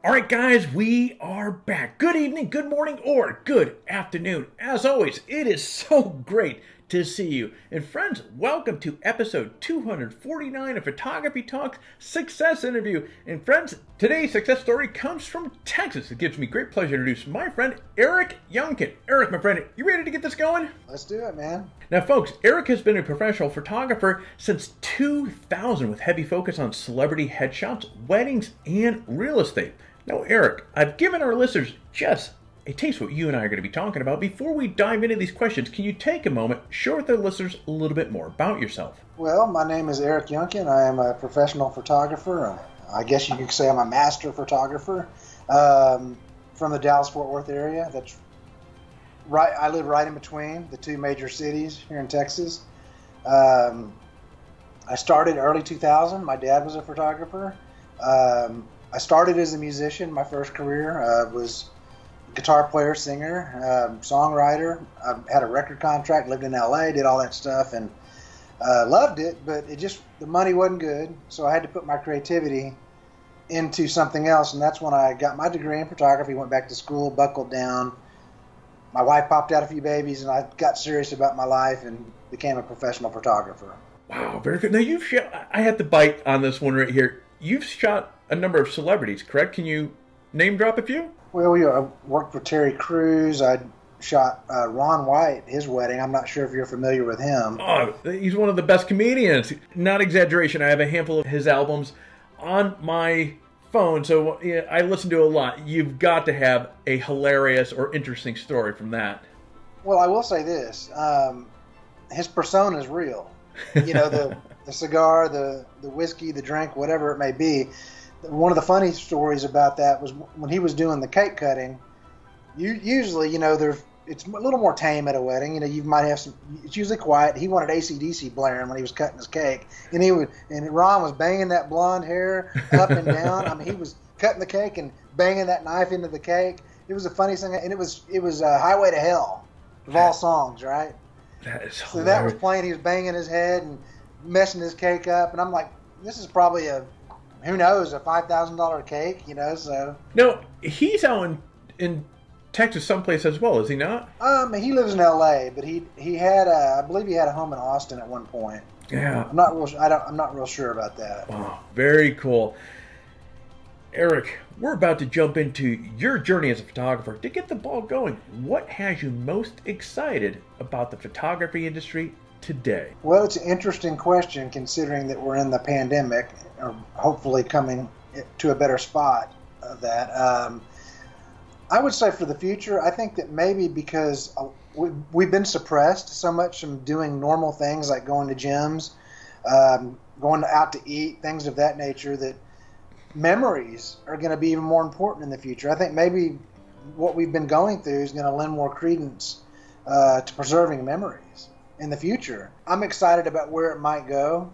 All right, guys, we are back. Good evening, good morning, or good afternoon. As always, it is so great to see you. And friends, welcome to episode 249 of Photography Talks Success Interview. And friends, today's success story comes from Texas. It gives me great pleasure to introduce my friend, Eric Younkin. Eric, my friend, you ready to get this going? Let's do it, man. Now, folks, Eric has been a professional photographer since 2000 with heavy focus on celebrity headshots, weddings, and real estate. Now, Eric, I've given our listeners just a taste of what you and I are going to be talking about. Before we dive into these questions, can you take a moment, share with our listeners a little bit more about yourself? Well, my name is Eric Younkin. I am a professional photographer. I guess you could say I'm a master photographer from the Dallas-Fort Worth area. That's right. I live right in between the two major cities here in Texas. I started early 2000. My dad was a photographer. I started as a musician. My first career was guitar player, singer, songwriter. I had a record contract, lived in LA, did all that stuff, and loved it, but the money wasn't good, so I had to put my creativity into something else, and that's when I got my degree in photography, went back to school, buckled down. My wife popped out a few babies, and I got serious about my life and became a professional photographer. Wow, very good. Now, I had to bite on this one right here. You've shot a number of celebrities, correct? Can you name drop a few? Well, I worked with Terry Crews. I shot Ron White, his wedding. I'm not sure if you're familiar with him. Oh, he's one of the best comedians. Not exaggeration. I have a handful of his albums on my phone, so yeah, I listen to a lot. You've got to have a hilarious or interesting story from that. Well, I will say this. His persona is real. You know, the cigar, the whiskey, the drink, whatever it may be. One of the funny stories about that was when he was doing the cake cutting. Usually, it's a little more tame at a wedding. You might have it's usually quiet. He wanted AC/DC blaring when he was cutting his cake, and Ron was banging that blonde hair up and down. I mean, he was cutting the cake and banging that knife into the cake. It was the funniest thing, and it was Highway to Hell of all songs, right? That is hilarious. So that was playing. He was banging his head and messing his cake up, and I'm like, this is probably a $5,000 cake, so. No, he's out in Texas someplace as well, is he not? He lives in LA, but he had I believe he had a home in Austin at one point. Yeah. I'm not real sure about that. Oh, very cool. Eric, we're about to jump into your journey as a photographer. To get the ball going, what has you most excited about the photography industry today? Well, it's an interesting question considering that we're in the pandemic, or hopefully coming to a better spot of that. I would say for the future, I think that maybe because we've been suppressed so much from doing normal things like going to gyms, going out to eat, things of that nature, that memories are going to be even more important in the future. I think maybe what we've been going through is going to lend more credence to preserving memories in the future. I'm excited about where it might go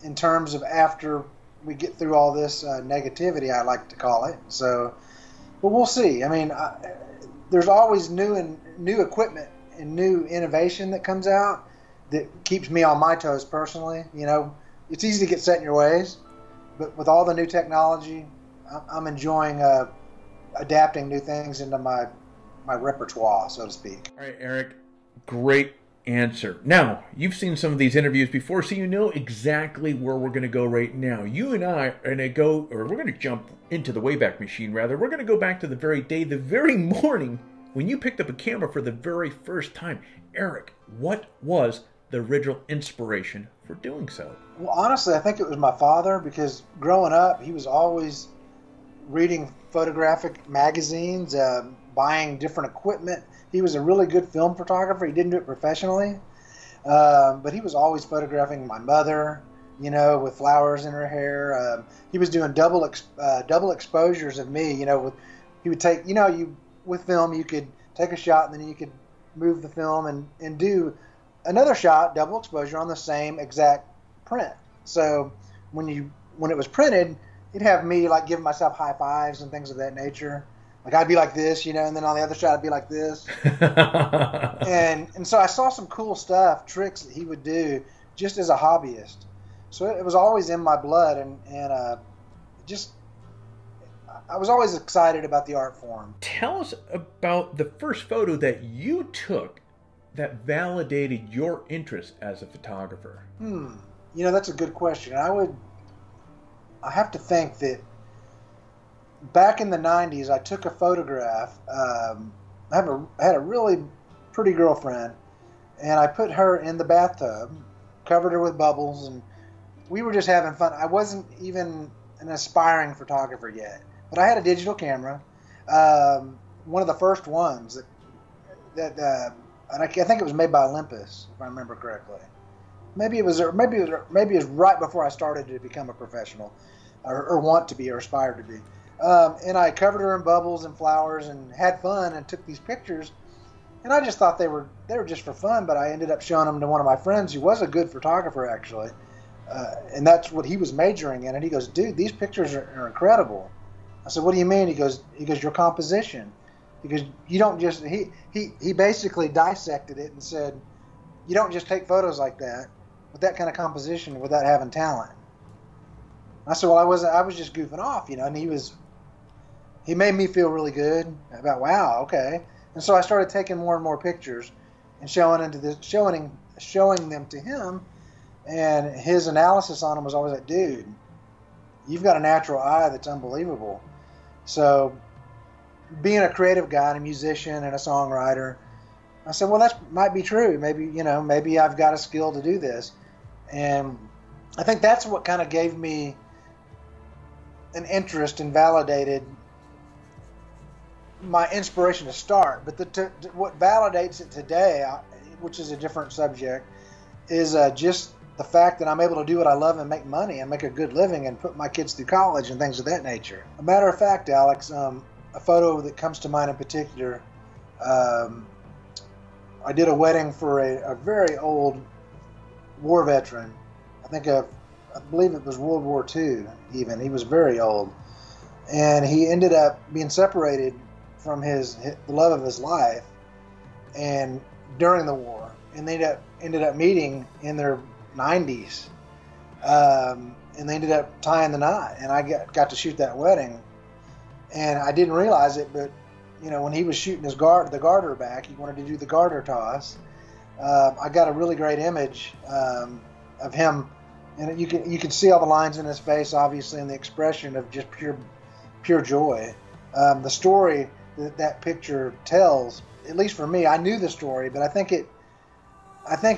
in terms of after we get through all this negativity, I like to call it. So, but we'll see. I mean, there's always new equipment and new innovation that comes out that keeps me on my toes personally. It's easy to get set in your ways, but with all the new technology, I'm enjoying adapting new things into my repertoire, so to speak. All right, Eric, great answer. Now, you've seen some of these interviews before, so you know exactly where we're going to go right now. You and I are going to we're going to jump into the Wayback Machine, rather. We're going to go back to the very day, the very morning when you picked up a camera for the very first time. Eric, what was the original inspiration for doing so? Well, honestly, I think it was my father, because growing up, he was always reading photographic magazines, buying different equipment. He was a really good film photographer. He didn't do it professionally, but he was always photographing my mother, with flowers in her hair. He was doing double exposures of me. He would take, with film, you could take a shot and then you could move the film and do another shot, double exposure on the same exact print. So when it was printed, he'd have me like giving myself high fives and things of that nature. Like I'd be like this, and then on the other shot I'd be like this. and so I saw some cool stuff, tricks that he would do just as a hobbyist. So it was always in my blood, and just I was always excited about the art form. Tell us about the first photo that you took that validated your interest as a photographer. That's a good question. I have to think that back in the 90s, I took a photograph. I had a really pretty girlfriend, and I put her in the bathtub, covered her with bubbles, and we were just having fun. I wasn't even an aspiring photographer yet, but I had a digital camera, one of the first ones and I think it was made by Olympus, if I remember correctly. Maybe it was right before I started to become a professional, or want to be, or aspire to be. And I covered her in bubbles and flowers and had fun and took these pictures. And I just thought they were just for fun, but I ended up showing them to one of my friends who was a good photographer, actually. And that's what he was majoring in. And he goes, "Dude, these pictures are incredible." I said, "What do you mean?" He goes, "Your composition." He goes, "You don't just," he basically dissected it and said, "You don't just take photos like that with that kind of composition without having talent." I said, "Well, I was just goofing off, And he made me feel really good about, wow, okay. And so I started taking more and more pictures and showing them to him, and his analysis on them was always like, "Dude, you've got a natural eye that's unbelievable." So, being a creative guy and a musician and a songwriter, I said, "Well, that might be true. Maybe I've got a skill to do this." And I think that's what kind of gave me an interest and validated my inspiration to start. But what validates it today, which is a different subject, is just the fact that I'm able to do what I love and make money and make a good living and put my kids through college and things of that nature. A matter of fact, Alex, a photo that comes to mind in particular, I did a wedding for a very old war veteran. I believe it was World War II even. He was very old. And he ended up being separated from the love of his life and during the war. And they ended up meeting in their 90s. And they ended up tying the knot. And I got to shoot that wedding. And I didn't realize it, but when he was shooting the garter back, he wanted to do the garter toss. I got a really great image of him, and you can see all the lines in his face, obviously, and the expression of just pure joy. The story that picture tells, at least for me, I knew the story, but I think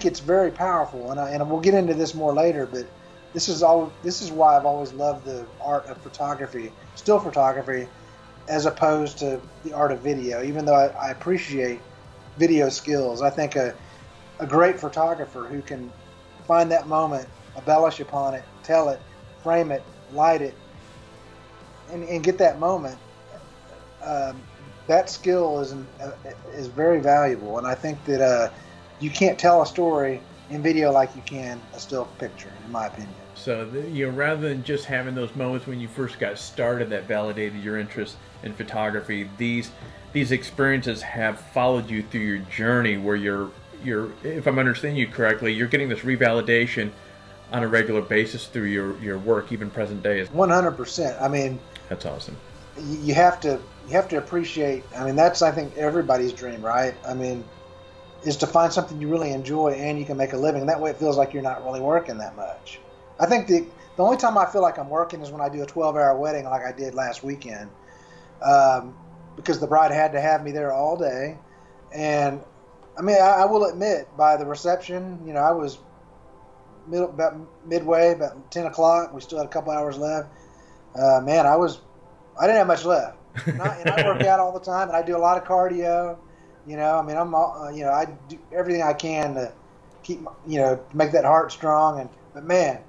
it's very powerful, and we'll get into this more later. But this is why I've always loved the art of photography, still photography, as opposed to the art of video. Even though I appreciate video skills, I think a great photographer who can find that moment, embellish upon it, tell it, frame it, light it, and get that moment, that skill is very valuable. And I think that you can't tell a story in video like you can a still picture, in my opinion. So, rather than just having those moments when you first got started that validated your interest in photography, these experiences have followed you through your journey, where you're, if I'm understanding you correctly, you're getting this revalidation on a regular basis through your work, even present day. 100%. I mean, that's awesome. You have to appreciate. I mean, that's, I think, everybody's dream, right? I mean, is to find something you really enjoy and you can make a living. That way, it feels like you're not really working that much. I think the only time I feel like I'm working is when I do a 12-hour wedding like I did last weekend, because the bride had to have me there all day. And I mean, I will admit, by the reception, I was about midway, about 10 o'clock. We still had a couple hours left. Man, I didn't have much left. And I work out all the time, and I do a lot of cardio. I mean, I do everything I can to keep, make that heart strong. But man,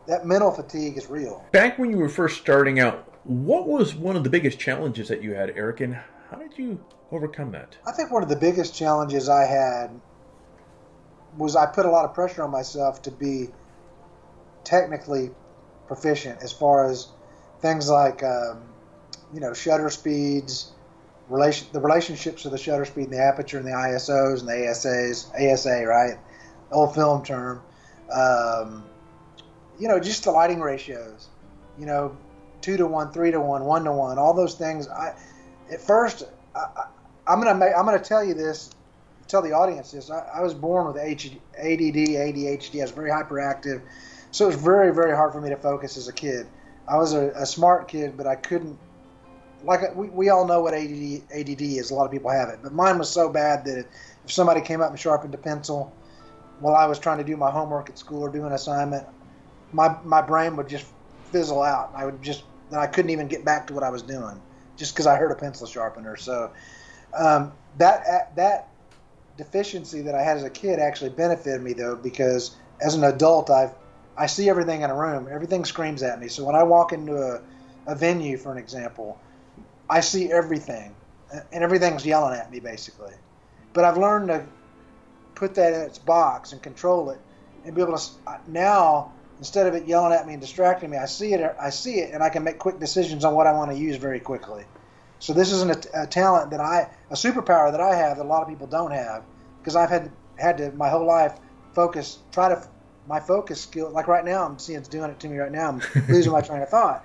that mental fatigue is real. Back when you were first starting out, what was one of the biggest challenges that you had, Eric, and how did you overcome that? I think one of the biggest challenges I had was I put a lot of pressure on myself to be technically proficient as far as things like, shutter speeds, the relationships of the shutter speed and the aperture and the ISOs and the ASA, right? Old film term. Just the lighting ratios. 2-to-1, 3-to-1, 1-to-1, all those things. At first, I'm gonna tell you this, tell the audience this. I was born with ADD, ADHD. I was very hyperactive, so it was very, very hard for me to focus as a kid. I was a smart kid, but I couldn't. Like we all know what ADD is. A lot of people have it, but mine was so bad that if somebody came up and sharpened a pencil while I was trying to do my homework at school or do an assignment, my brain would just fizzle out. I couldn't even get back to what I was doing just because I heard a pencil sharpener. So that deficiency that I had as a kid actually benefited me, though, because as an adult I see everything in a room. Everything screams at me. So when I walk into a venue, for an example, I see everything, and everything's yelling at me, basically. But I've learned to put that in its box and control it, and be able to now, instead of it yelling at me and distracting me, I see it, and I can make quick decisions on what I want to use very quickly. So this is a talent a superpower that I have that a lot of people don't have, because I've had to my whole life my focus skill. Like right now, I'm seeing it's doing it to me right now. I'm losing my train of thought.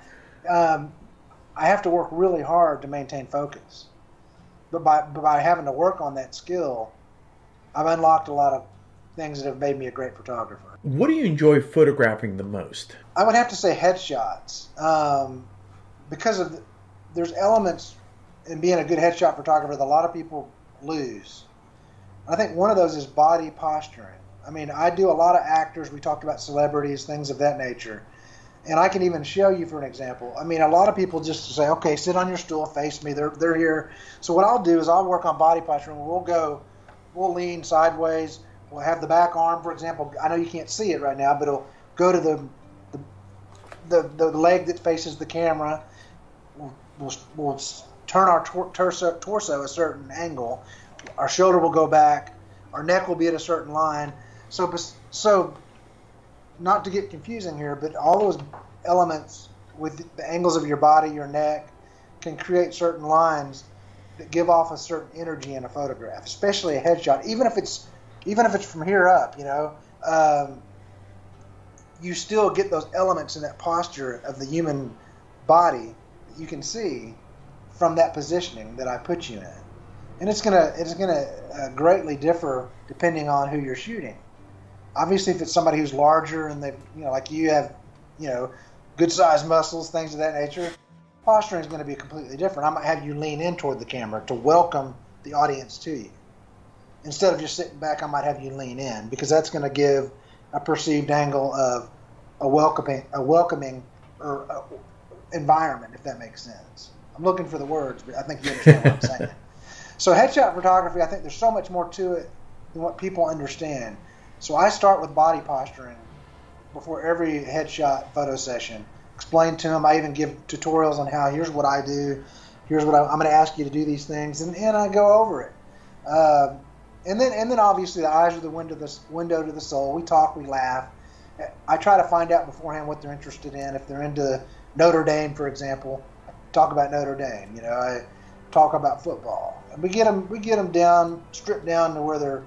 I have to work really hard to maintain focus. But by having to work on that skill, I've unlocked a lot of things that have made me a great photographer. What do you enjoy photographing the most? I would have to say headshots, because there's elements in being a good headshot photographer that a lot of people lose. I think one of those is body posturing. I mean, I do a lot of actors. We talked about celebrities, things of that nature. And I can even show you, for an example. I mean, a lot of people just say, okay, sit on your stool, face me, they're here. So what I'll do is I'll work on body posturing. We'll lean sideways. We'll have the back arm, for example. I know you can't see it right now, but it'll go to the leg that faces the camera. We'll turn our torso a certain angle. Our shoulder will go back. Our neck will be at a certain line. So not to get confusing here, but all those elements with the angles of your body, your neck, can create certain lines that give off a certain energy in a photograph, especially a headshot. Even if it's from here up, you still get those elements in that posture of the human body that you can see from that positioning that I put you in. And it's gonna greatly differ depending on who you're shooting. Obviously, if it's somebody who's larger and like you have, good sized muscles, things of that nature, posturing is going to be completely different. I might have you lean in toward the camera to welcome the audience to you. Instead of just sitting back, I might have you lean in, because that's going to give a perceived angle of a welcoming environment, if that makes sense. I'm looking for the words, but I think you understand what I'm saying. So headshot photography, I think there's so much more to it than what people understand. So I start with body posturing before every headshot photo session. Explain to them. I even give tutorials on how, here's what I do, here's what I'm going to ask you to do these things, and I go over it. And then obviously the eyes are the window to the soul. We talk, we laugh. I try to find out beforehand what they're interested in. If they're into Notre Dame, for example, I talk about Notre Dame. I talk about football. And we get them down, stripped down to where they're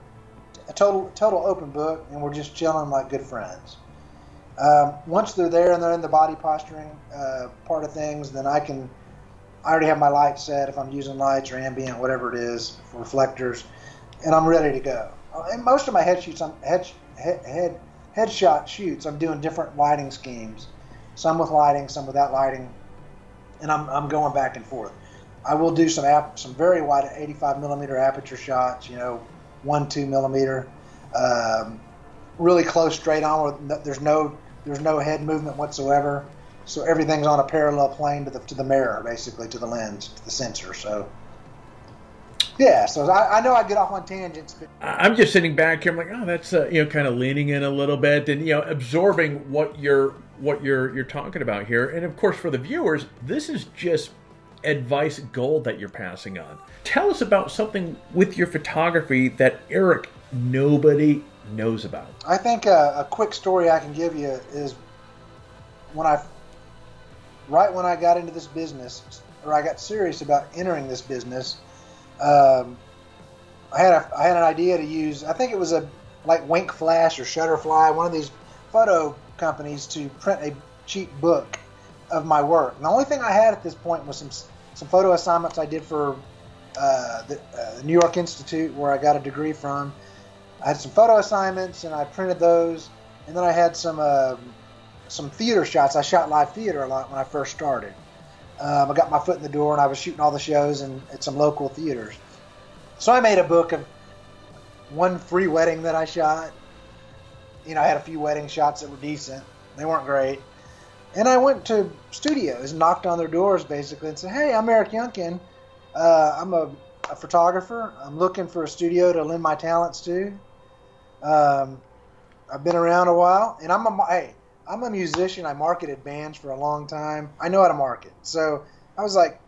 a total open book, and we're just chilling like good friends. Once they're there and they're in the body posturing part of things, then I already have my lights set, if I'm using lights or ambient, whatever it is, for reflectors, and I'm ready to go. And most of my headshot shoots, I'm doing different lighting schemes, some with lighting, some without lighting, and I'm going back and forth. I will do some very wide 85 millimeter aperture shots, 1-2 millimeter, really close, straight on, where there's no head movement whatsoever. So everything's on a parallel plane to the mirror, basically, to the lens, to the sensor. So yeah, so I know I get off on tangents, but I'm just sitting back here. I'm like, oh, that's kind of leaning in a little bit and absorbing what you're talking about here. And of course, for the viewers, this is just advice gold that you're passing on. Tell us about something with your photography that, Eric, nobody knows about. I think a quick story I can give you is right when I got into this business, or I got serious about entering this business, I had an idea to use, I think it was like Wink Flash or Shutterfly, one of these photo companies, to print a cheap book of my work. And the only thing I had at this point was some photo assignments I did for the New York Institute, where I got a degree from. I had some photo assignments, and I printed those. And then I had some theater shots. I shot live theater a lot when I first started. I got my foot in the door, and I was shooting all the shows at some local theaters. So I made a book of one free wedding that I shot. You know, I had a few wedding shots that were decent. They weren't great. And I went to studios and knocked on their doors, basically, and said, hey, I'm Eric Younkin. I'm a photographer. I'm looking for a studio to lend my talents to. I've been around a while, and I'm a musician. I marketed bands for a long time. I know how to market. So I was like,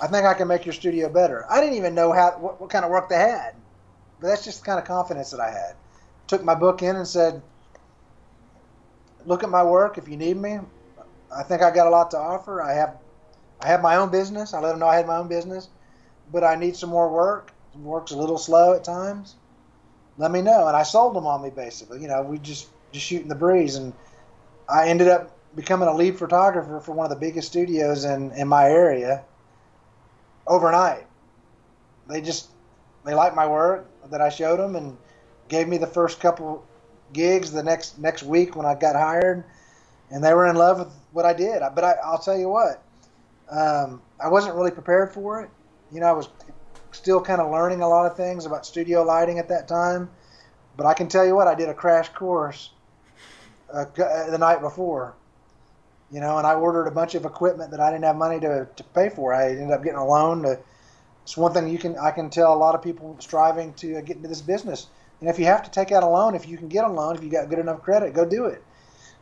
I think I can make your studio better. I didn't even know what kind of work they had, but that's just the kind of confidence that I had. Took my book in and said, look at my work if you need me. I think I got a lot to offer. I have my own business. I let them know I had my own business, but I need some more work. Work's a little slow at times. Let me know. And I sold them on me, basically. You know, we just shooting the breeze. And I ended up becoming a lead photographer for one of the biggest studios in my area overnight. They liked my work that I showed them and gave me the first couple gigs the next week when I got hired. And they were in love with what I did. But I'll tell you what, I wasn't really prepared for it. You know, I was still kind of learning a lot of things about studio lighting at that time. But I can tell you what, I did a crash course the night before. You know, and I ordered a bunch of equipment that I didn't have money to pay for. I ended up getting a loan. It's one thing I can tell a lot of people striving to get into this business. And if you have to take out a loan, if you can get a loan, if you got good enough credit, go do it.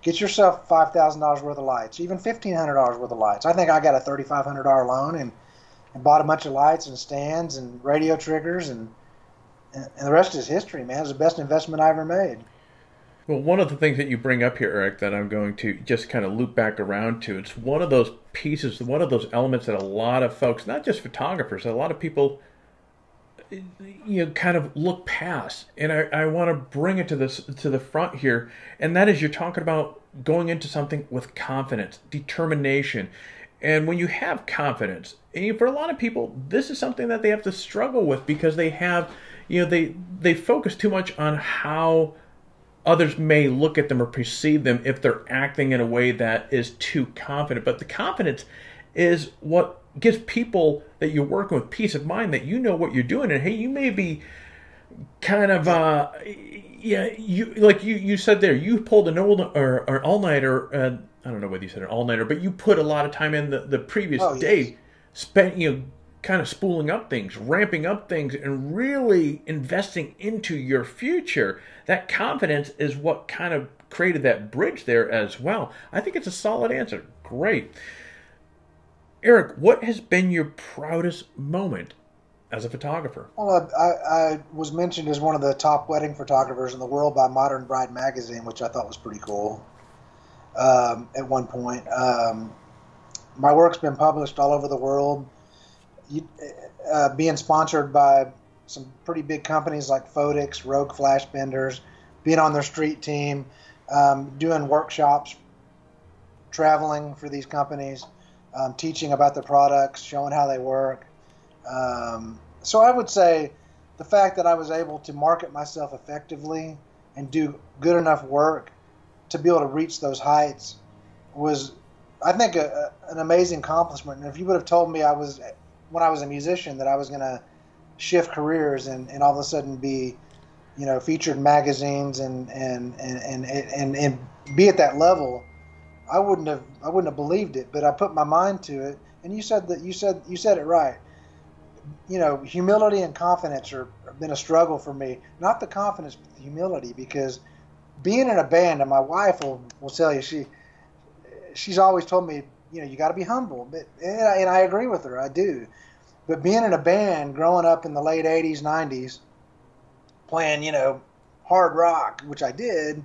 Get yourself $5,000 worth of lights, even $1,500 worth of lights. I think I got a $3,500 loan and bought a bunch of lights and stands and radio triggers, and the rest is history, man. It was the best investment I ever made. Well, one of the things that you bring up here, Eric, that I'm going to just kind of loop back around to, it's one of those pieces, one of those elements that a lot of folks, not just photographers, a lot of people, you know, kind of look past. And I want to bring it to the front here, and that is you're talking about going into something with confidence, determination. And when you have confidence, and for a lot of people, this is something that they have to struggle with because they have, you know, they focus too much on how others may look at them or perceive them if they're acting in a way that is too confident. But the confidence is what gives people that you're working with peace of mind that you know what you're doing. And hey, you may be kind of, you said there, you pulled an all-nighter, I don't know whether you said an all-nighter, but you put a lot of time in the previous day, spent, you know, kind of spooling up things, ramping up things, and really investing into your future. That confidence is what kind of created that bridge there as well. I think it's a solid answer. Great. Eric, what has been your proudest moment as a photographer? Well, I was mentioned as one of the top wedding photographers in the world by Modern Bride magazine, which I thought was pretty cool at one point. My work's been published all over the world. Being sponsored by some pretty big companies like Fodix, Rogue Flash Benders, being on their street team, doing workshops, traveling for these companies, teaching about their products, showing how they work. So I would say the fact that I was able to market myself effectively and do good enough work to be able to reach those heights was, I think, an amazing accomplishment. And if you would have told me when I was a musician that I was going to shift careers and all of a sudden be, you know, featured in magazines and be at that level, I wouldn't have believed it. But I put my mind to it, and you said it right. You know, humility and confidence have been a struggle for me. Not the confidence, but the humility, because being in a band, and my wife will tell you, she's always told me, you know, you got to be humble. And I agree with her, I do. But being in a band, growing up in the late 80s, 90s, playing, you know, hard rock, which I did,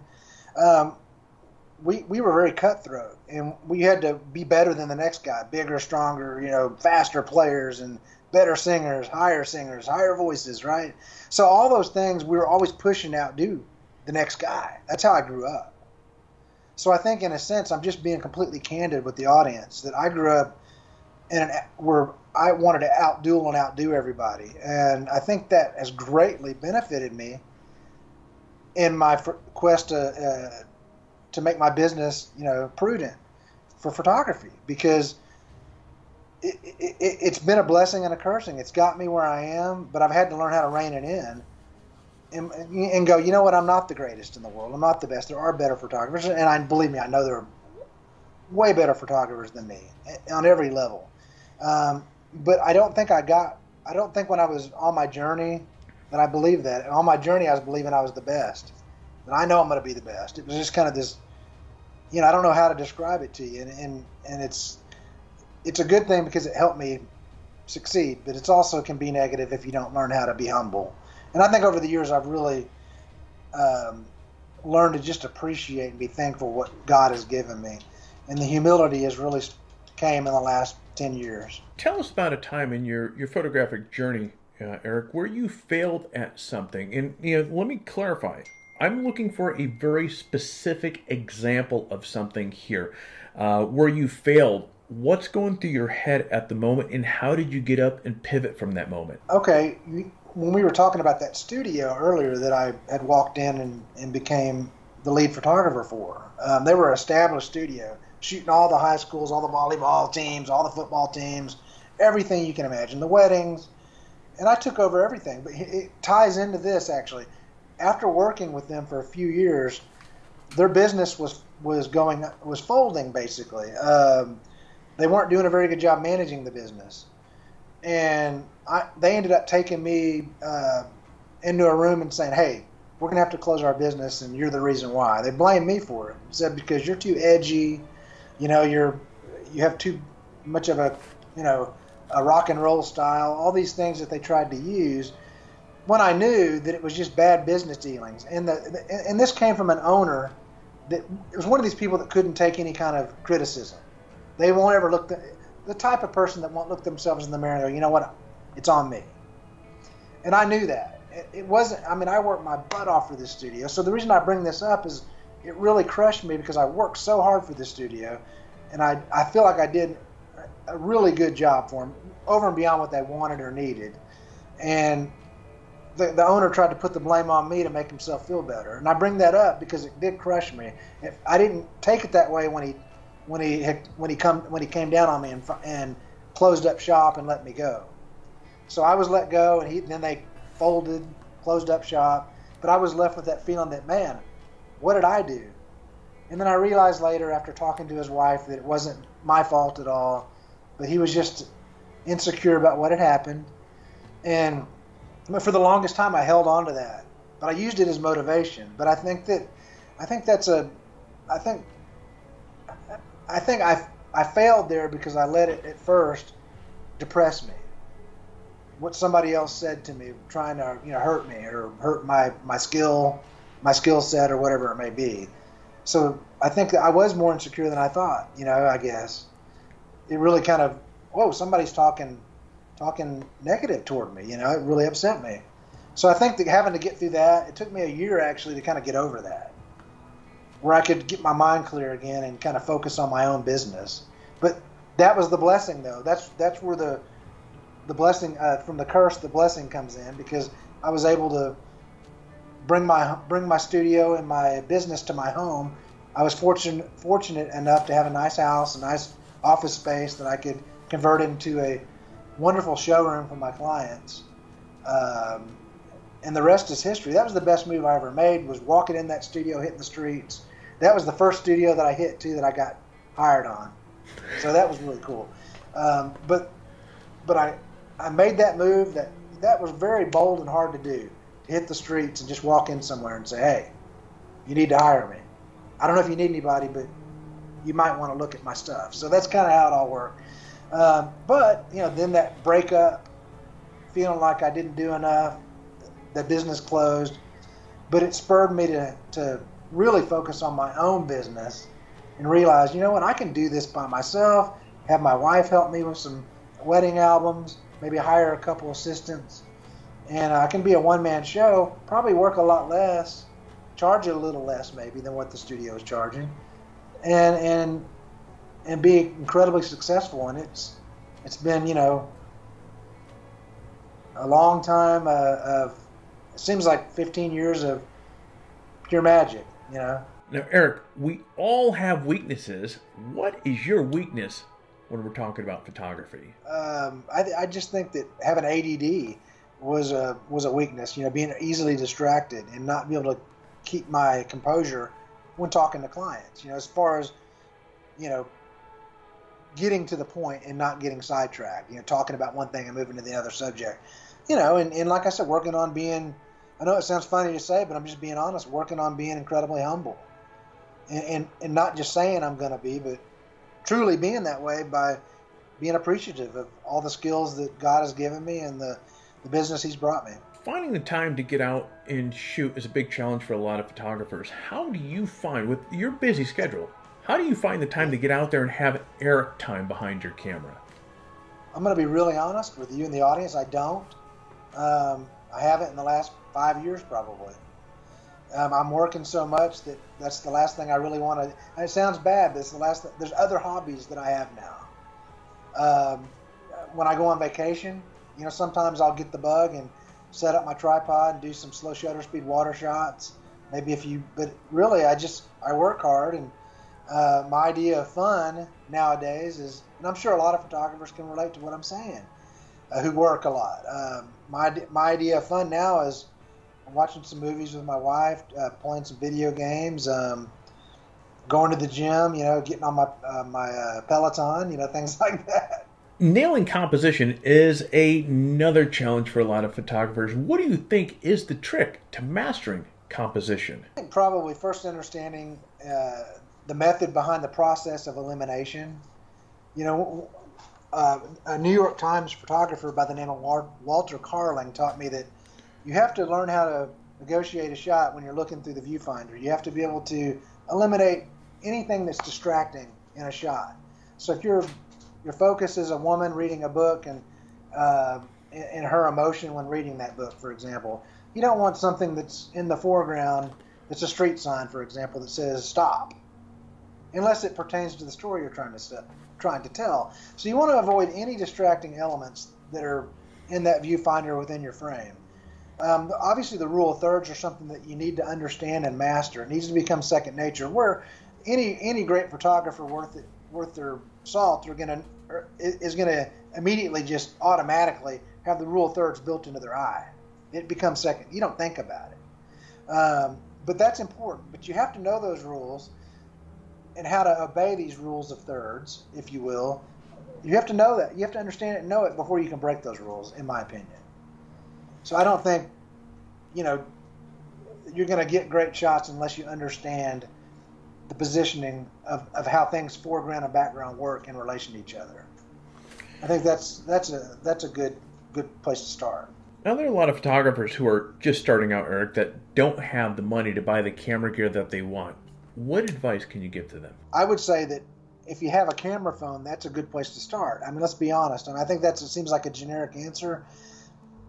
we were very cutthroat. And we had to be better than the next guy, bigger, stronger, you know, faster players and better singers, higher voices, right? So all those things, we were always pushing to outdo the next guy. That's how I grew up. So I think, in a sense, I'm just being completely candid with the audience that I grew up where I wanted to outdo everybody, and I think that has greatly benefited me in my quest to make my business, prudent for photography, because it's been a blessing and a cursing. It's got me where I am, but I've had to learn how to rein it in and go, you know what, I'm not the greatest in the world. I'm not the best. There are better photographers, and believe me, I know there are way better photographers than me on every level. But I don't think when I was on my journey that I believed that. And on my journey, I was believing I was the best. But I know I'm going to be the best. It was just kind of this, I don't know how to describe it to you. And it's a good thing because it helped me succeed, but it also can be negative if you don't learn how to be humble. And I think over the years I've really learned to just appreciate and be thankful what God has given me. And the humility has really came in the last 10 years. Tell us about a time in your photographic journey, Eric, where you failed at something. And let me clarify. I'm looking for a very specific example of something here where you failed. What's going through your head at the moment, and how did you get up and pivot from that moment? Okay. When we were talking about that studio earlier that I had walked in and became the lead photographer for, they were an established studio, shooting all the high schools, all the volleyball teams, all the football teams, everything you can imagine, the weddings, and I took over everything. But it ties into this, actually. After working with them for a few years, their business was folding, basically. They weren't doing a very good job managing the business. And they ended up taking me into a room and saying, hey, we're going to have to close our business, and you're the reason why. They blamed me for it. Said, because you're too edgy, you have too much of a rock and roll style, all these things that they tried to use, when I knew that it was just bad business dealings. And this came from an owner that it was one of these people that couldn't take any kind of criticism. They won't ever look the type of person that won't look themselves in the mirror and go, you know what, it's on me. And I knew that. It wasn't, I worked my butt off for this studio. So the reason I bring this up is it really crushed me because I worked so hard for this studio, and I feel like I did a really good job for them, over and beyond what they wanted or needed. And the owner tried to put the blame on me to make himself feel better. And I bring that up because it did crush me. I didn't take it that way when he came down on me and closed up shop and let me go. So I was let go, and then they folded, closed up shop. But I was left with that feeling that, man, what did I do? And then I realized later, after talking to his wife, that it wasn't my fault at all, but he was just insecure about what had happened. And for the longest time, I held on to that, but I used it as motivation. But I think I failed there because I let it at first depress me. What somebody else said to me, trying to hurt me or hurt my skill set or whatever it may be. So I think that I was more insecure than I thought. I guess it really kind of, whoa, somebody's talking negative toward me. It really upset me. So I think that having to get through that, it took me a year actually to kind of get over that, where I could get my mind clear again and kind of focus on my own business. But that was the blessing, though. That's where the blessing from the curse, the blessing comes in, because I was able to bring my studio and my business to my home. I was fortunate enough to have a nice house, a nice office space that I could convert into a wonderful showroom for my clients. And the rest is history. That was the best move I ever made, was walking in that studio, hitting the streets. That was the first studio that I hit, too, that I got hired on. So that was really cool. But I made that move. That was very bold and hard to do, to hit the streets and just walk in somewhere and say, hey, you need to hire me. I don't know if you need anybody, but you might want to look at my stuff. So that's kind of how it all worked. But then that breakup, feeling like I didn't do enough, the business closed, but it spurred me to really focus on my own business and realize, you know what, I can do this by myself, have my wife help me with some wedding albums, maybe hire a couple assistants, and I can be a one-man show, probably work a lot less, charge a little less maybe than what the studio is charging, and be incredibly successful. And it's been, a long time of, it seems like 15 years of pure magic. Now, Eric, we all have weaknesses. What is your weakness when we're talking about photography? I just think that having ADD was a weakness. Being easily distracted and not be able to keep my composure when talking to clients. As far as getting to the point and not getting sidetracked. Talking about one thing and moving to the other subject. And like I said, working on being. I know it sounds funny to say, but I'm just being honest. Working on being incredibly humble. And not just saying I'm going to be, but truly being that way by being appreciative of all the skills that God has given me and the business He's brought me. Finding the time to get out and shoot is a big challenge for a lot of photographers. How do you find, with your busy schedule, how do you find the time to get out there and have Eric time behind your camera? I'm going to be really honest with you and the audience. I don't. I haven't in the last 5 years probably. I'm working so much that's the last thing I really want to. And it sounds bad, but it's the last. There's other hobbies that I have now. When I go on vacation, sometimes I'll get the bug and set up my tripod and do some slow shutter speed water shots. Maybe but really I work hard, and my idea of fun nowadays is, and I'm sure a lot of photographers can relate to what I'm saying, who work a lot. My idea of fun now is watching some movies with my wife, playing some video games, going to the gym, getting on my Peloton, things like that. Nailing composition is another challenge for a lot of photographers. What do you think is the trick to mastering composition? I think probably first understanding the method behind the process of elimination. A New York Times photographer by the name of Walter Carling taught me that you have to learn how to negotiate a shot when you're looking through the viewfinder. You have to be able to eliminate anything that's distracting in a shot. So if your focus is a woman reading a book and her emotion when reading that book, for example, you don't want something that's in the foreground that's a street sign, for example, that says stop, unless it pertains to the story you're trying to tell. So you want to avoid any distracting elements that are in that viewfinder within your frame. Obviously, the rule of thirds are something that you need to understand and master. It needs to become second nature. Where any great photographer worth their salt is going to immediately just automatically have the rule of thirds built into their eye. It becomes second. You don't think about it. But that's important. But you have to know those rules and how to obey these rules of thirds, if you will. You have to know that. You have to understand it and know it before you can break those rules, in my opinion. So I don't think, you're going to get great shots unless you understand the positioning of how things foreground and background work in relation to each other. I think that's a good place to start. Now, there are a lot of photographers who are just starting out, Eric, that don't have the money to buy the camera gear that they want. What advice can you give to them? I would say that if you have a camera phone, that's a good place to start. I mean, let's be honest. And I think it seems like a generic answer,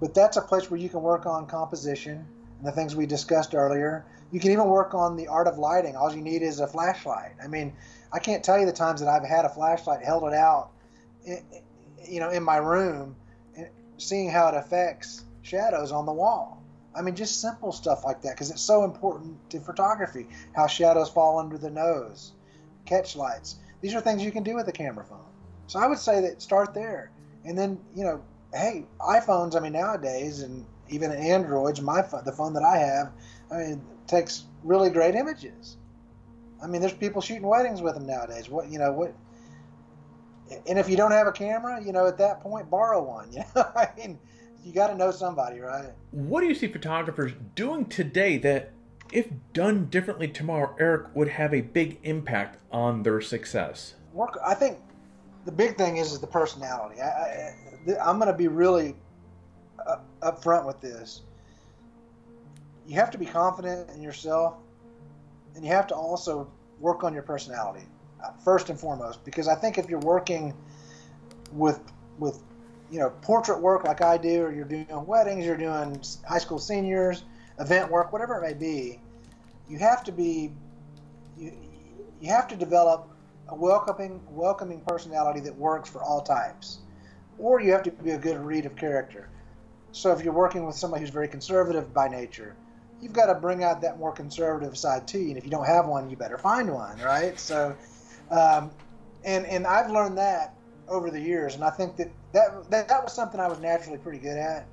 but that's a place where you can work on composition and the things we discussed earlier. You can even work on the art of lighting. All you need is a flashlight. I mean, I can't tell you the times that I've had a flashlight, held it out, in my room, and seeing how it affects shadows on the wall. I mean, just simple stuff like that, because it's so important to photography, how shadows fall under the nose, catch lights. These are things you can do with a camera phone. So I would say that start there. And then, hey, iPhones, I mean, nowadays, and even Androids, the phone that I have, I mean, takes really great images. I mean, there's people shooting weddings with them nowadays. And if you don't have a camera, at that point, borrow one. I mean, you got to know somebody, right? What do you see photographers doing today that, if done differently tomorrow, Eric, would have a big impact on their success? I think the big thing is the personality. I'm going to be really upfront with this. You have to be confident in yourself, and you have to also work on your personality first and foremost. Because I think if you're working with portrait work like I do, or you're doing weddings, you're doing high school seniors, event work, whatever it may be, you have to be you have to develop a welcoming personality that works for all types, or you have to be a good read of character. So if you're working with somebody who's very conservative by nature, you've got to bring out that more conservative side too. And if you don't have one, you better find one, right? So, and I've learned that over the years, and I think that was something I was naturally pretty good at.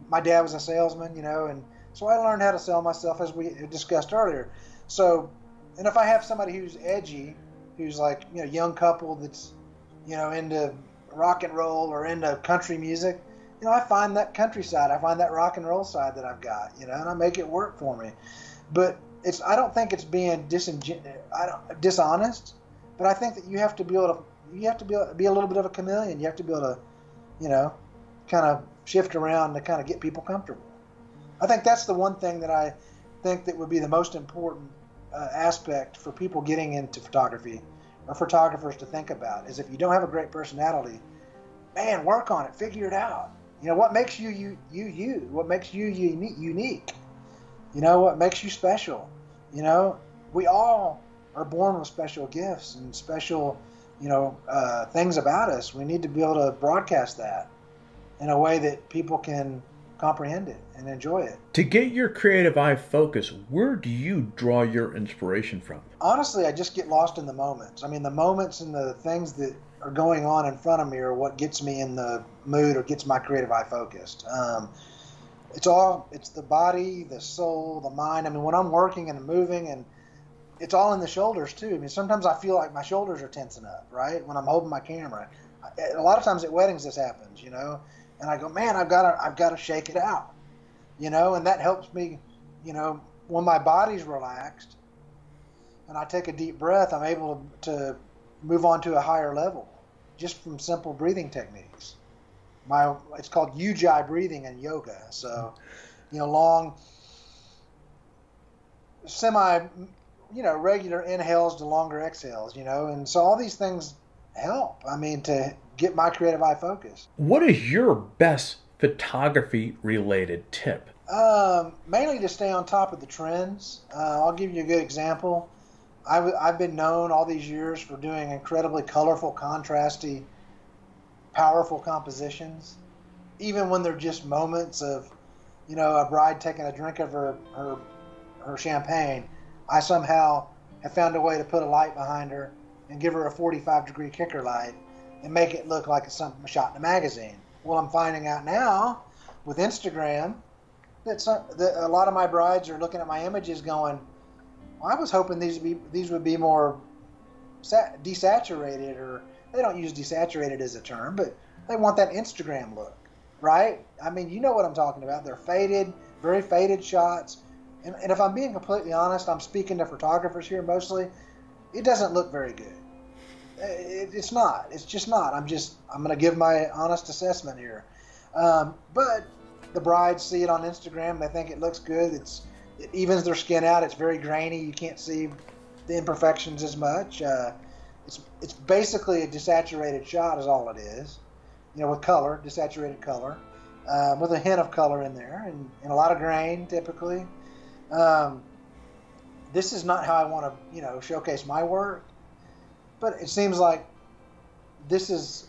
My dad was a salesman, and so I learned how to sell myself, as we discussed earlier. So, and if I have somebody who's edgy, who's like, young couple that's, into rock and roll or into country music, I find that country side, I find that rock and roll side that I've got, and I make it work for me. But I don't think it's being dishonest, but I think that you have to be able to be a little bit of a chameleon. You have to be able to, kind of shift around to kind of get people comfortable. I think that's the one thing that I think that would be the most important aspect for people getting into photography, or photographers to think about, is if you don't have a great personality, man, work on it, figure it out. What makes you what makes you unique, what makes you special. We all are born with special gifts and special, things about us. We need to be able to broadcast that in a way that people can comprehend it and enjoy it. To get your creative eye focused, where do you draw your inspiration from? Honestly, I just get lost in the moments. I mean, the moments and the things that are going on in front of me are what gets me in the mood or gets my creative eye focused. It's the body, the soul, the mind. I mean, when I'm working and moving, and it's all in the shoulders too. I mean, sometimes I feel like my shoulders are tensing up, right? When I'm holding my camera. A lot of times at weddings this happens, and I go, man, I've got to shake it out, and that helps me, when my body's relaxed and I take a deep breath, I'm able to move on to a higher level just from simple breathing techniques. It's called Ujjayi breathing in yoga. So, long, regular inhales to longer exhales, and so all these things help. I mean, to get my creative eye focused. What is your best photography related tip? Mainly to stay on top of the trends. I'll give you a good example. I've been known all these years for doing incredibly colorful, contrasty, powerful compositions, even when they're just moments of, a bride taking a drink of her champagne. I somehow have found a way to put a light behind her and give her a 45-degree kicker light and make it look like it's something shot in a magazine. Well, I'm finding out now with Instagram that a lot of my brides are looking at my images going, well, I was hoping these would be more desaturated, or they don't use desaturated as a term, but they want that Instagram look, right? I mean, you know what I'm talking about. They're faded, very faded shots. And if I'm being completely honest, I'm speaking to photographers here mostly, it doesn't look very good. It's not. It's just not. I'm going to give my honest assessment here. But the brides see it on Instagram. They think it looks good. It evens their skin out. It's very grainy. You can't see the imperfections as much. It's basically a desaturated shot is all it is. With color, desaturated color, with a hint of color in there and a lot of grain typically. This is not how I want to, showcase my work. But it seems like this is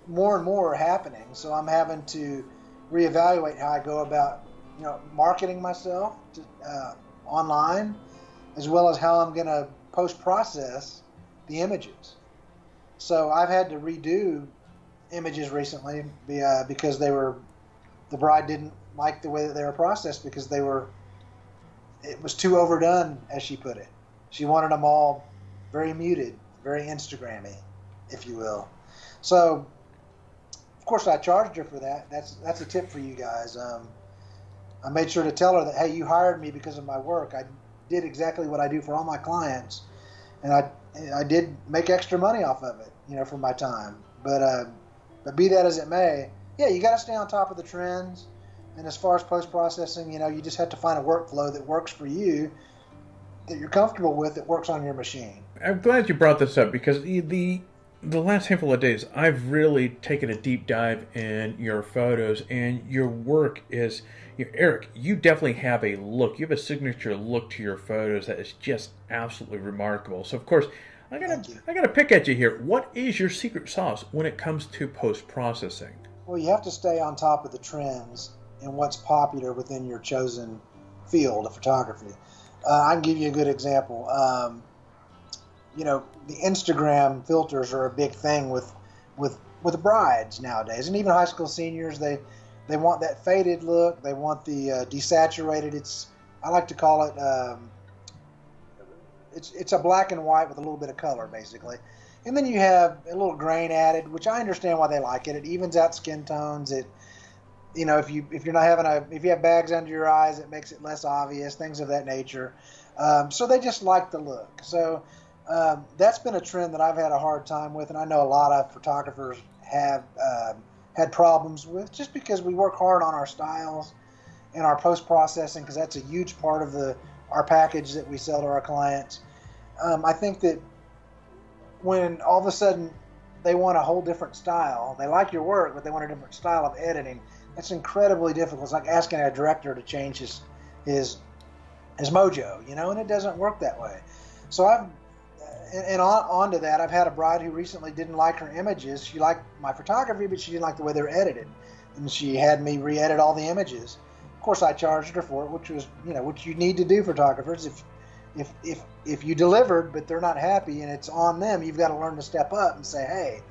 more and more happening, so I'm having to reevaluate how I go about, marketing myself online, as well as how I'm going to post-process the images. So I've had to redo images recently because the bride didn't like the way that they were processed because it was too overdone, as she put it. She wanted them all very muted, very Instagrammy, if you will. So, of course, I charged her for that. That's a tip for you guys. I made sure to tell her that, hey, you hired me because of my work. I did exactly what I do for all my clients, and I did make extra money off of it, for my time. But be that as it may, yeah, you got to stay on top of the trends. And as far as post-processing, you just have to find a workflow that works for you, that you're comfortable with, that works on your machine. I'm glad you brought this up because the the last handful of days, I've really taken a deep dive in your photos, and your work is, Eric, you definitely have a look. You have a signature look to your photos that is just absolutely remarkable. So, of course, I gotta pick at you here. What is your secret sauce when it comes to post-processing? Well, you have to stay on top of the trends and what's popular within your chosen field of photography. I can give you a good example. The Instagram filters are a big thing with brides nowadays, and even high school seniors. They want that faded look. They want the desaturated. I like to call it. It's a black and white with a little bit of color, basically. And then you have a little grain added, which I understand why they like it. It evens out skin tones. If you have bags under your eyes, it makes it less obvious. Things of that nature. So they just like the look. So. That's been a trend that I've had a hard time with, and I know a lot of photographers have had problems with, just because we work hard on our styles and our post-processing, because that's a huge part of our package that we sell to our clients. I think that when all of a sudden they want a whole different style, they like your work, but they want a different style of editing, that's incredibly difficult. It's like asking a director to change his mojo, and it doesn't work that way. So on to that, I've had a bride who recently didn't like her images. She liked my photography, but she didn't like the way they were edited, and she had me re-edit all the images. Of course, I charged her for it, which was, what you need to do, photographers. If you delivered, but they're not happy, and it's on them, you've got to learn to step up and say, hey,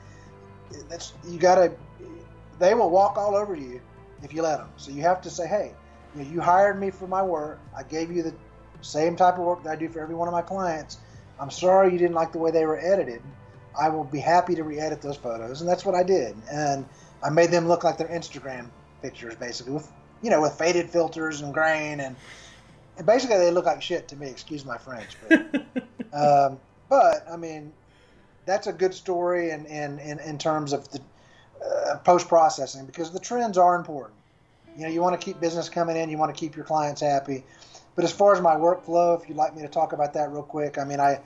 they will walk all over you if you let them. So you have to say, hey, you hired me for my work. I gave you the same type of work that I do for every one of my clients. I'm sorry you didn't like the way they were edited. I will be happy to re-edit those photos, and that's what I did. And I made them look like their Instagram pictures, basically, with faded filters and grain, and basically they look like shit to me. Excuse my French, but I mean, that's a good story in terms of the post-processing, because the trends are important. You want to keep business coming in, you want to keep your clients happy. But as far as my workflow, if you'd like me to talk about that real quick, I mean, I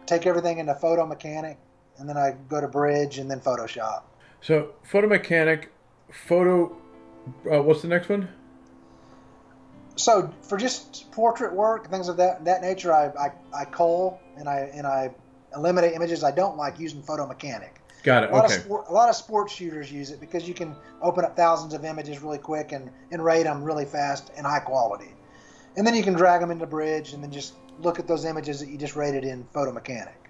take everything into Photo Mechanic, and then I go to Bridge, and then Photoshop. So Photo Mechanic, what's the next one? So for just portrait work, things of that nature, I cull and I eliminate images I don't like using Photo Mechanic. Got it. Okay. A lot of sports shooters use it because you can open up thousands of images really quick and rate them really fast and high quality. And then you can drag them into Bridge and then just look at those images that you just rated in Photo Mechanic.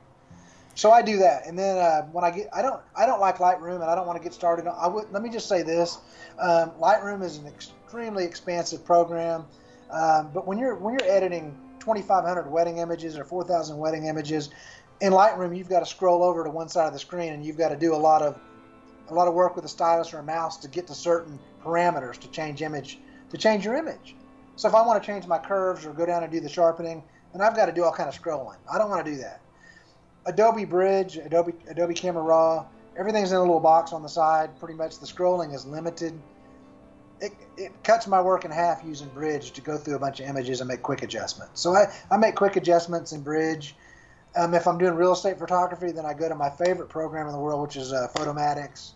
So I do that, and then when I don't like Lightroom, and I don't want to get started. Let me just say this: Lightroom is an extremely expansive program, but when you're editing 2,500 wedding images or 4,000 wedding images in Lightroom, you've got to scroll over to one side of the screen, and you've got to do a lot of work with a stylus or a mouse to get to certain parameters to change your image. So if I want to change my curves or go down and do the sharpening, then I've got to do all kind of scrolling. I don't want to do that. Adobe Bridge, Adobe Camera Raw, everything's in a little box on the side. Pretty much the scrolling is limited. It cuts my work in half using Bridge to go through a bunch of images and make quick adjustments. So I make quick adjustments in Bridge. If I'm doing real estate photography, then I go to my favorite program in the world, which is Photomatics.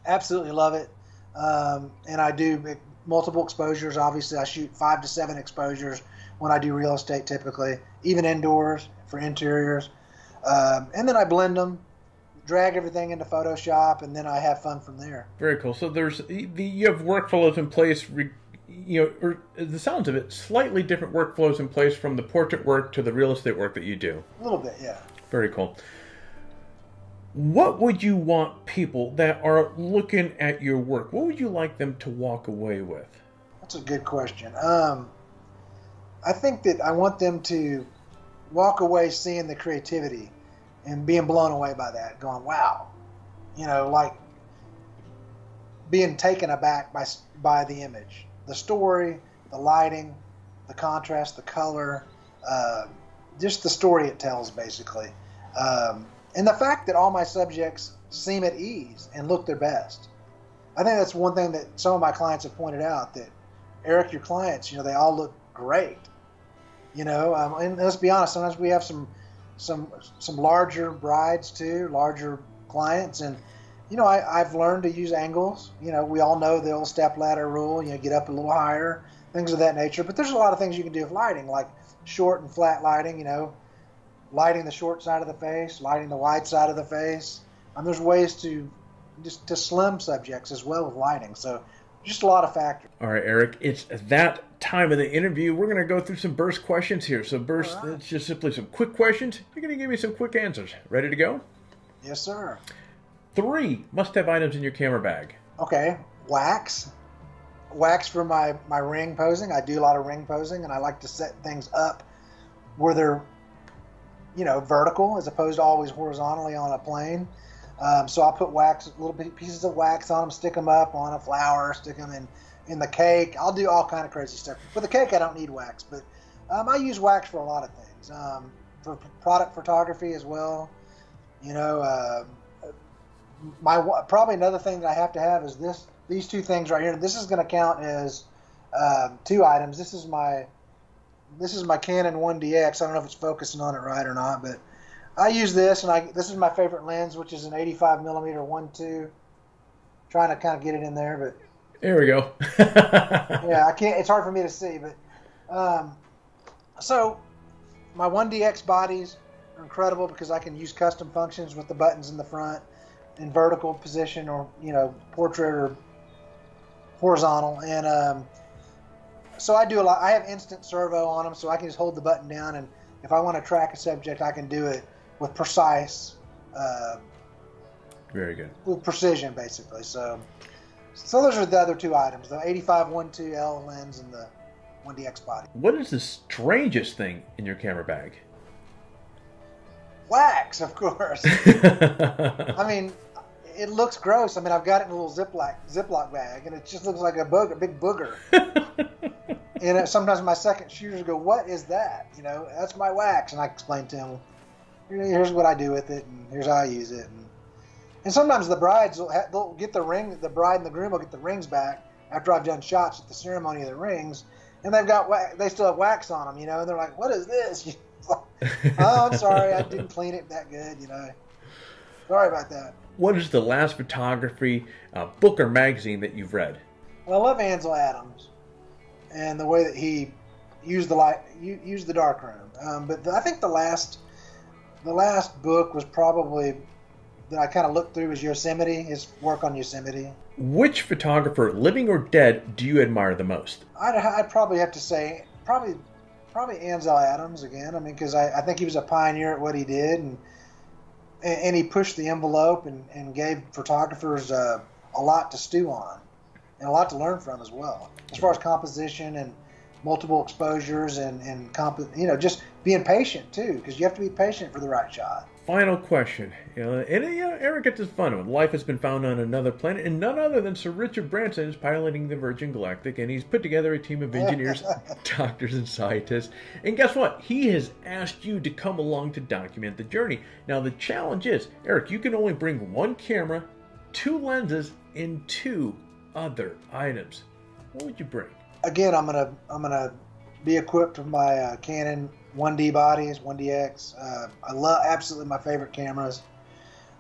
Absolutely love it. And I do multiple exposures. Obviously, I shoot 5 to 7 exposures when I do real estate typically, even indoors for interiors. And then I blend them, drag everything into Photoshop, and then I have fun from there. Very cool. So you have workflows in place, or the sounds of it, slightly different workflows in place from the portrait work to the real estate work that you do. A little bit, yeah. Very cool. What would you want people that are looking at your work, what would you like them to walk away with? That's a good question. I think that I want them to walk away seeing the creativity and being blown away by that, going, wow. Like being taken aback by the image, the story, the lighting, the contrast, the color, just the story it tells, basically. And the fact that all my subjects seem at ease and look their best. I think that's one thing that some of my clients have pointed out, that, Eric, your clients, they all look great. And let's be honest, sometimes we have some some larger brides too, larger clients, and I've learned to use angles. We all know the old step ladder rule. Get up a little higher, things of that nature. But there's a lot of things you can do with lighting, like short and flat lighting. Lighting the short side of the face, lighting the wide side of the face. There's ways to slim subjects as well with lighting. So just a lot of factors. All right, Eric, it's that time of the interview. We're going to go through some burst questions here. So burst, right. It's just simply some quick questions. You're going to give me some quick answers. Ready to go? Yes, sir. 3 must-have items in your camera bag. Okay, wax. Wax for my ring posing. I do a lot of ring posing, and I like to set things up where they're vertical as opposed to always horizontally on a plane. So I'll put little pieces of wax on them, stick them up on a flower, stick them in the cake. I'll do all kind of crazy stuff. With the cake, I don't need wax, but I use wax for a lot of things. For product photography as well. Probably another thing that I have to have is these 2 things right here. This is going to count as 2 items. This is my Canon 1DX. I don't know if it's focusing on it right or not, but I use this, and this is my favorite lens, which is an 85 millimeter 1.2. Trying to kind of get it in there, but there we go. Yeah, I can't. It's hard for me to see, but so my 1DX bodies are incredible because I can use custom functions with the buttons in the front in vertical position or portrait or horizontal, and so I do a lot. I have instant servo on them, so I can just hold the button down, and if I want to track a subject, I can do it with precise. Very good. With precision, basically. So those are the other 2 items: the 85 1.2L lens and the 1DX body. What is the strangest thing in your camera bag? Wax, of course. I mean, it looks gross. I mean, I've got it in a little Ziploc bag, and it just looks like a big booger. And sometimes my second shooters go, "What is that?" That's my wax, and I explain to them, "Here's what I do with it, and here's how I use it." And sometimes the brides they'll get the ring. The bride and the groom will get the rings back after I've done shots at the ceremony of the rings, and they still have wax on them, and they're like, "What is this?" Oh, I'm sorry, I didn't clean it that good, Sorry about that. What is the last photography book or magazine that you've read? Well, I love Ansel Adams and the way that he used the darkroom. But I think the last book was probably that I kind of looked through was Yosemite, his work on Yosemite. Which photographer, living or dead, do you admire the most? I'd probably have to say probably Ansel Adams again. I mean, because I think he was a pioneer at what he did, and he pushed the envelope and gave photographers a lot to stew on and a lot to learn from as well, as far as composition and multiple exposures and just being patient too, because you have to be patient for the right shot. Final question. Eric gets his fun with. Life has been found on another planet, and none other than Sir Richard Branson is piloting the Virgin Galactic, and he's put together a team of engineers, doctors, and scientists. And guess what? He has asked you to come along to document the journey. Now, the challenge is, Eric, you can only bring 1 camera, 2 lenses, and 2 other items. What would you bring? Again, I'm gonna be equipped with my Canon 1D bodies, 1DX. I love absolutely my favorite cameras.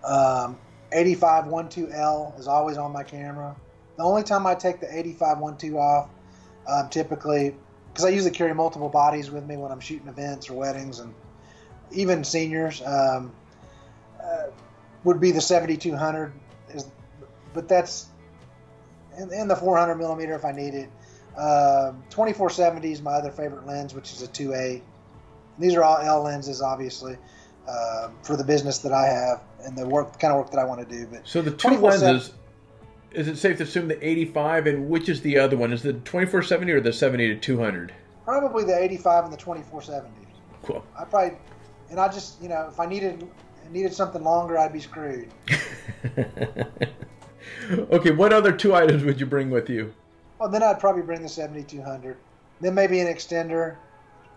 85 1.2L is always on my camera. The only time I take the 85 1.2 off, typically, because I usually carry multiple bodies with me when I'm shooting events or weddings and even seniors, would be the 7200. But that's in the 400 millimeter if I need it. 2470 is my other favorite lens, which is a 2.8. These are all L lenses, obviously, for the business that I have and the kind of work that I want to do. But so the 2 lenses, is it safe to assume the 85, and which is the other one? Is the 2470 or the 70-200? Probably the 85 and the 2470. Cool. I just, if I needed something longer, I'd be screwed. Okay, what other 2 items would you bring with you? Well, then I'd probably bring the 70-200. Then maybe an extender.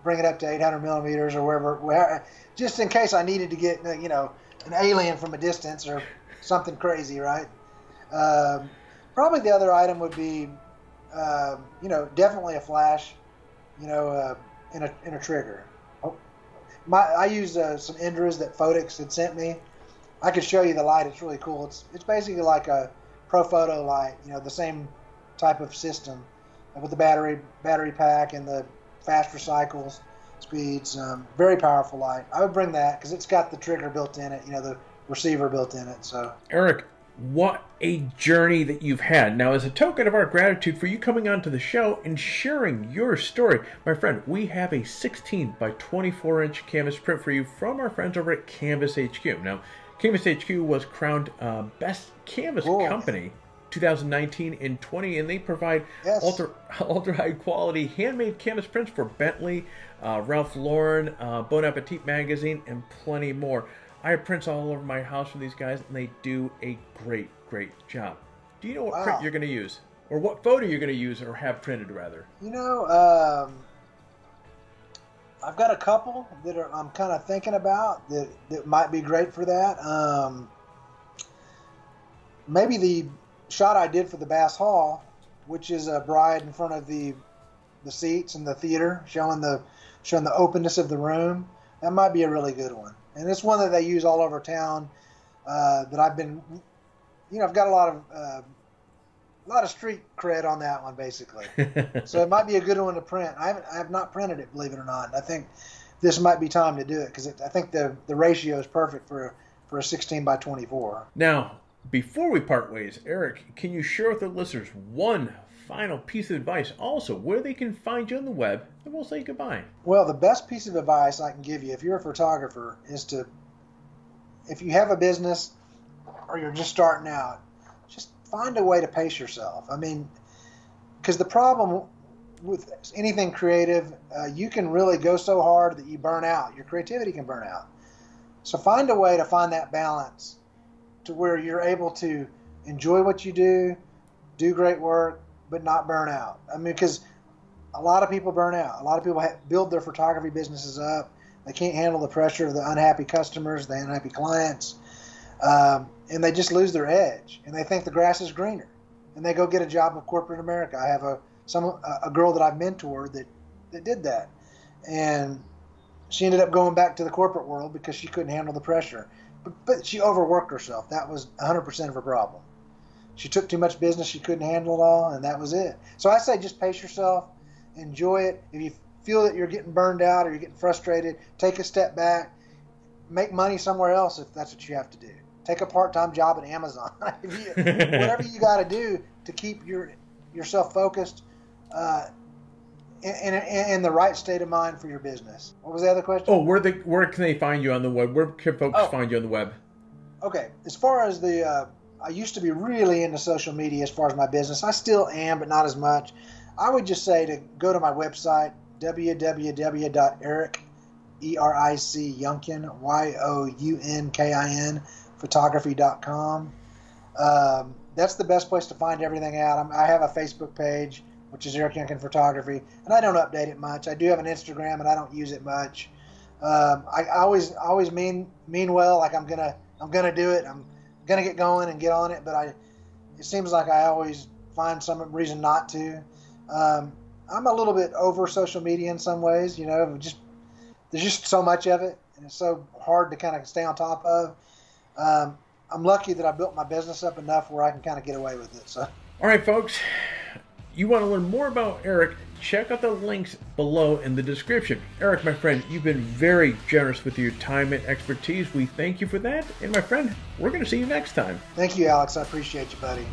Bring it up to 800 millimeters or wherever, just in case I needed to get, an alien from a distance or something crazy, right? Probably the other item would be, definitely a flash, in a trigger. I use some Indras that Photics had sent me. I could show you the light. It's really cool. It's basically like a ProPhoto light, the same type of system with the battery pack and the fast recycles speeds. Very powerful light. I would bring that because it's got the trigger built in it, the receiver built in it. So Eric, what a journey that you've had. Now, as a token of our gratitude for you coming onto the show and sharing your story, my friend, we have a 16 by 24 inch canvas print for you from our friends over at Canvas HQ. Now, Canvas HQ was crowned Best Canvas Company 2019 and 20, and they provide ultra high quality handmade canvas prints for Bentley, Ralph Lauren, Bon Appetit magazine, and plenty more. I have prints all over my house from these guys, and they do a great job. Do you know what print you're going to use, or what photo you're going to use, or have printed rather? I've got a couple that I'm kind of thinking about that might be great for that. Maybe the shot I did for the Bass Hall, which is a bride in front of the seats in the theater, showing the openness of the room. That might be a really good one, and it's one that they use all over town. That I've been, I've got a lot of street cred on that one, basically. So it might be a good one to print. I have not printed it, believe it or not. And I think this might be time to do it because I think the ratio is perfect for a 16 by 24. Now, before we part ways, Eric, can you share with the listeners one final piece of advice, also where they can find you on the web, and we'll say goodbye? Well, the best piece of advice I can give you if you're a photographer is if you have a business or you're just starting out, just find a way to pace yourself. I mean, because the problem with anything creative, you can really go so hard that you burn out. Your creativity can burn out. So find a way to find that balance to where you're able to enjoy what you do great work, but not burn out. I mean, because a lot of people burn out. A lot of people build their photography businesses up. They can't handle the pressure of the unhappy customers, the unhappy clients. And they just lose their edge, and they think the grass is greener, and they go get a job with corporate America. I have a girl that I've mentored that did that, and she ended up going back to the corporate world because she couldn't handle the pressure. But she overworked herself. That was 100% of her problem. She took too much business. She couldn't handle it all, and that was it. So I say just pace yourself, enjoy it. If you feel that you're getting burned out or you're getting frustrated, take a step back, make money somewhere else if that's what you have to do. Take a part-time job at Amazon. Whatever you got to do to keep yourself focused in the right state of mind for your business. What was the other question? Oh, where can they find you on the web? Where can folks find you on the web? Okay, as far as I used to be really into social media as far as my business. I still am, but not as much. I would just say to go to my website, www.Eric, Younkin, Younkin, photography.com. That's the best place to find everything out. I have a Facebook page, which is Eric Younkin Photography, and I don't update it much. I do have an Instagram, and I don't use it much. I always mean well, like I'm gonna do it. I'm gonna get going and get on it, but it seems like I always find some reason not to. I'm a little bit over social media in some ways. There's just so much of it, and it's so hard to kind of stay on top of. I'm lucky that I built my business up enough where I can kind of get away with it. So, all right, folks, you want to learn more about Eric, check out the links below in the description. Eric, my friend, you've been very generous with your time and expertise. We thank you for that. And my friend, we're going to see you next time. Thank you, Alex. I appreciate you, buddy.